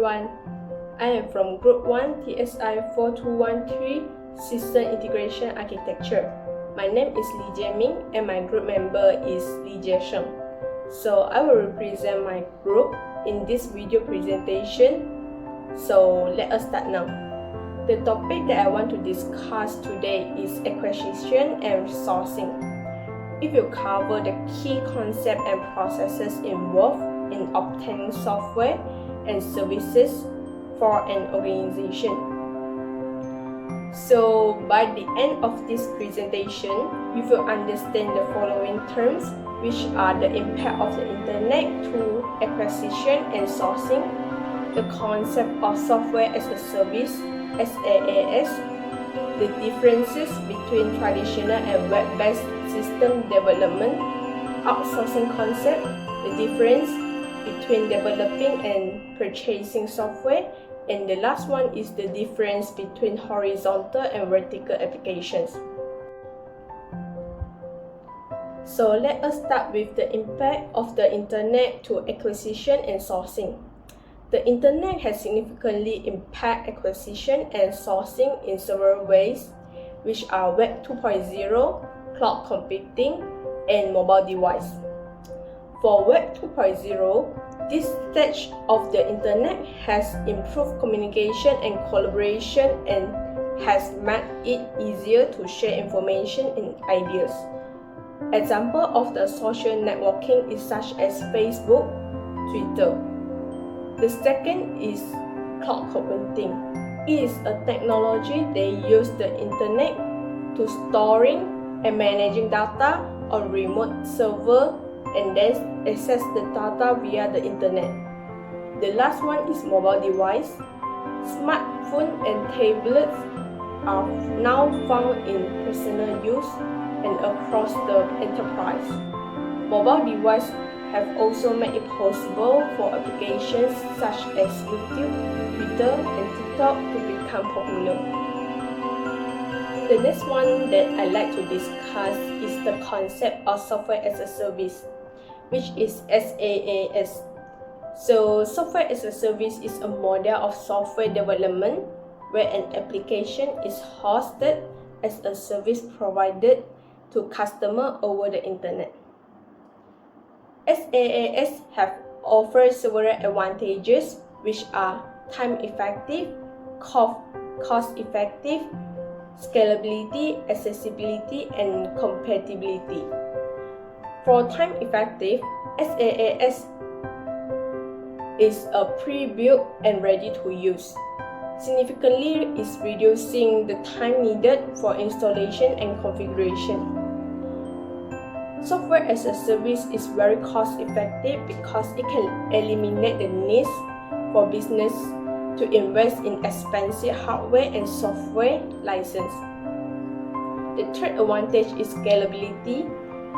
everyone. I am from Group 1 TSI4213 System Integration Architecture. My name is Li Jieming and my group member is Li Jiesheng. So I will represent my group in this video presentation. So let us start now. The topic that I want to discuss today is acquisition and resourcing. It will cover the key concepts and processes involved in obtaining software and services for an organization. So by the end of this presentation, you will understand the following terms, which are the impact of the internet to acquisition and sourcing, the concept of software as a service, SaaS, the differences between traditional and web-based system development, outsourcing concept, the difference between developing and purchasing software, and the last one is the difference between horizontal and vertical applications. So let us start with the impact of the internet to acquisition and sourcing. The internet has significantly impacted acquisition and sourcing in several ways, which are Web 2.0, cloud computing, and mobile device. For Web 2.0, this stage of the internet has improved communication and collaboration and has made it easier to share information and ideas. Example of the social networking is such as Facebook, Twitter. The second is cloud computing. It is a technology that uses the internet to storing and managing data on remote server and then access the data via the internet. The last one is mobile device. Smartphones and tablets are now found in personal use and across the enterprise. Mobile devices have also made it possible for applications such as YouTube, Twitter, and TikTok to become popular. The next one that I like to discuss is the concept of software as a service, which is SaaS. So software as a service is a model of software development where an application is hosted as a service provided to customers over the internet. SaaS have offered several advantages, which are time-effective, cost-effective, scalability, accessibility, and compatibility. For time-effective, SaaS is a pre-built and ready to use. Significantly is reducing the time needed for installation and configuration. Software as a service is very cost-effective because it can eliminate the need for business to invest in expensive hardware and software license. The third advantage is scalability.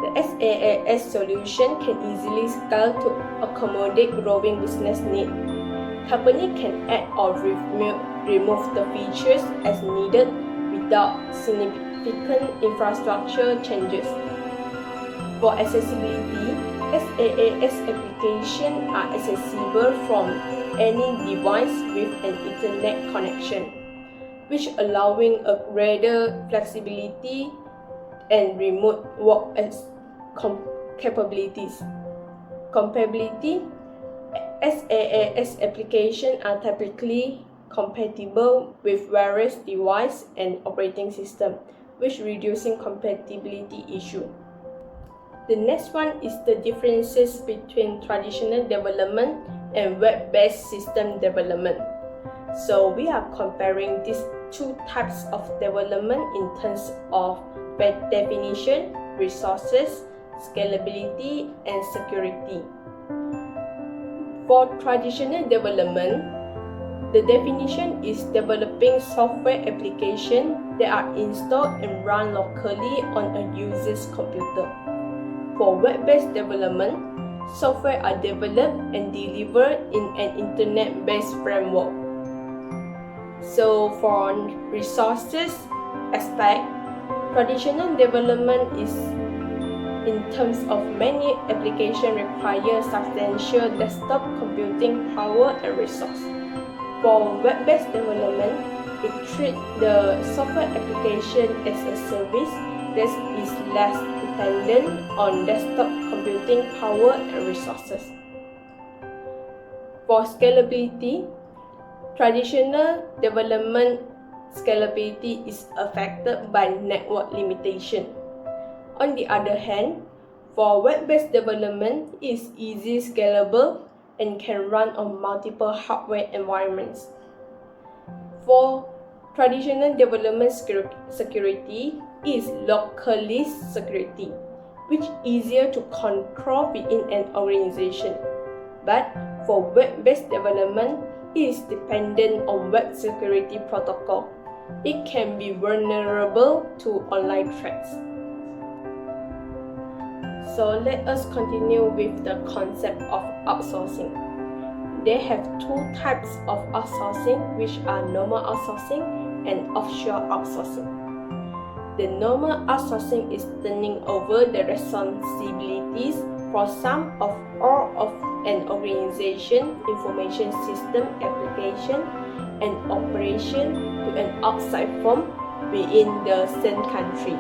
The SaaS solution can easily scale to accommodate growing business needs. Company can add or remove the features as needed without significant infrastructure changes. For accessibility, SaaS applications are accessible from any device with an internet connection, which allowing a greater flexibility and remote work as capabilities. Compatibility, SaaS applications are typically compatible with various devices and operating systems, which reducing compatibility issue. The next one is the differences between traditional development and web-based system development. So we are comparing these two types of development in terms of definition, resources, scalability, and security. For traditional development, the definition is developing software applications that are installed and run locally on a user's computer. For web-based development, software are developed and delivered in an internet-based framework. So for resources aspect, traditional development is in terms of many applications require substantial desktop computing power and resource. For web-based development, it treats the software application as a service that is less dependent on desktop computing power and resources. For scalability, traditional development scalability is affected by network limitation. On the other hand, for web-based development, it is easily scalable and can run on multiple hardware environments. For traditional development security is localist security, which is easier to control within an organization. But for web-based development, it is dependent on web security protocol. It can be vulnerable to online threats. So let us continue with the concept of outsourcing. They have two types of outsourcing, which are normal outsourcing and offshore outsourcing. The normal outsourcing is turning over the responsibilities for some of all of an organization information system application and operation to an outside firm within the same country.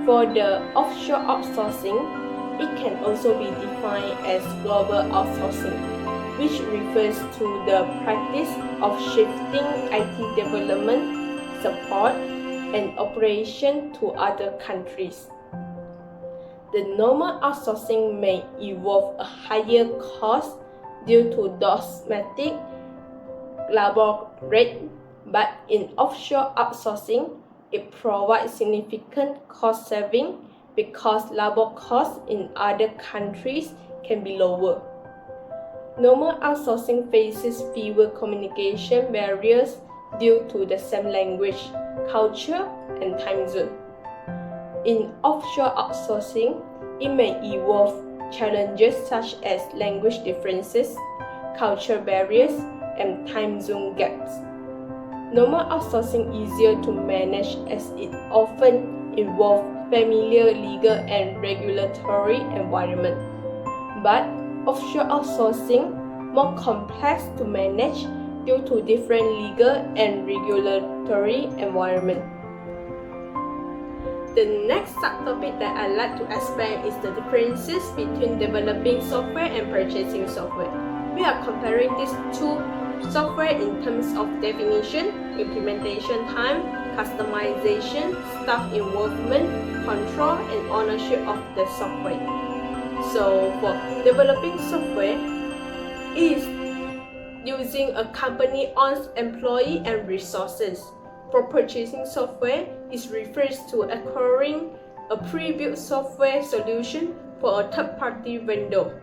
For the offshore outsourcing, it can also be defined as global outsourcing, which refers to the practice of shifting IT development, support, and operation to other countries. The normal outsourcing may involve a higher cost due to domestic labor rate, but in offshore outsourcing, it provides significant cost saving because labor costs in other countries can be lower. Normal outsourcing faces fewer communication barriers due to the same language, culture, and time zone. In offshore outsourcing, it may involve challenges such as language differences, culture barriers, and time zone gaps. Normal outsourcing is easier to manage as it often involves familiar legal and regulatory environment. But offshore outsourcing more complex to manage due to different legal and regulatory environment. The next subtopic that I'd like to explain is the differences between developing software and purchasing software. We are comparing these two software in terms of definition, implementation time, customization, staff involvement, control, and ownership of the software. So for developing software, it is using a company-owned employee and resources. For purchasing software, it refers to acquiring a pre-built software solution for a third-party vendor.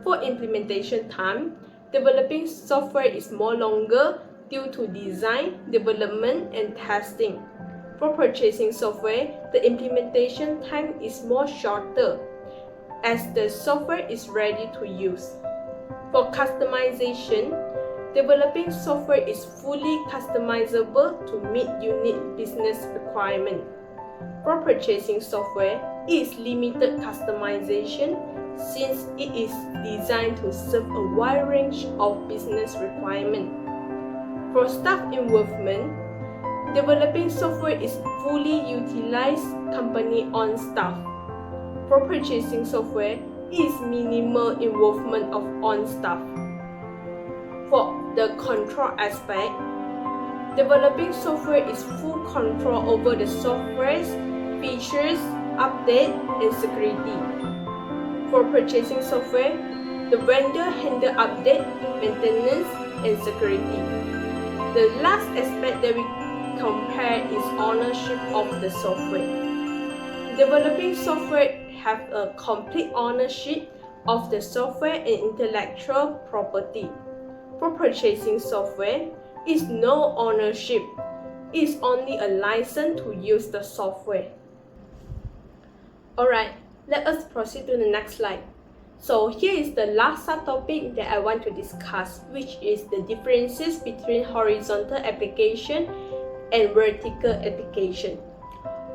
For implementation time, developing software is more longer due to design, development, and testing. For purchasing software, the implementation time is more shorter as the software is ready to use. For customization, developing software is fully customizable to meet unique business requirements. For purchasing software, it is limited customization since it is designed to serve a wide range of business requirements. For staff involvement, developing software is fully utilized company-owned staff. For purchasing software, it is minimal involvement of own staff. For the control aspect, developing software is full control over the software's features, update, and security. For purchasing software, the vendor handles update, maintenance, and security. The last aspect that we compare is ownership of the software. Developing software have a complete ownership of the software and intellectual property. For purchasing software, is no ownership. It is only a license to use the software. Alright, let us proceed to the next slide. So here is the last subtopic that I want to discuss, which is the differences between horizontal application and vertical application.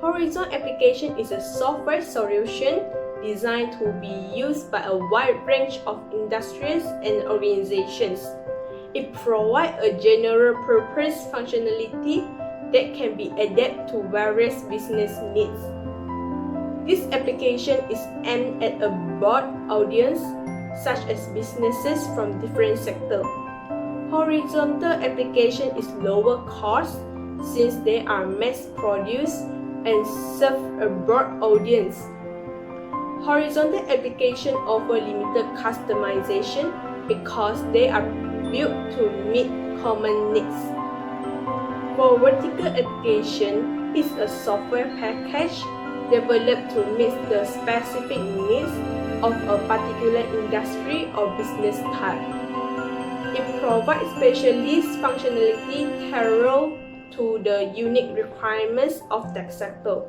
Horizontal application is a software solution designed to be used by a wide range of industries and organizations. It provides a general purpose functionality that can be adapted to various business needs. This application is aimed at a broad audience, such as businesses from different sectors. Horizontal application is lower cost since they are mass-produced and serve a broad audience. Horizontal application offer limited customization because they are built to meet common needs. For vertical application, is a software package developed to meet the specific needs of a particular industry or business type. It provides specialist functionality tailored to the unique requirements of that sector.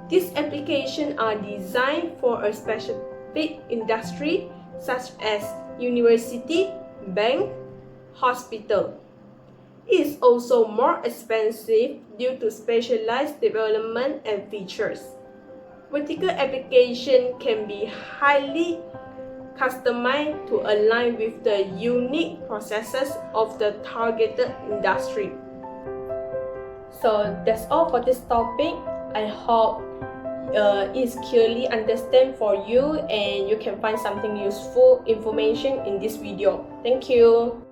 These applications are designed for a specific industry such as university, bank, hospital. It is also more expensive due to specialized development and features. Vertical application can be highly customized to align with the unique processes of the targeted industry. So that's all for this topic. I hope it's clearly understand for you and you can find something useful information in this video. Thank you.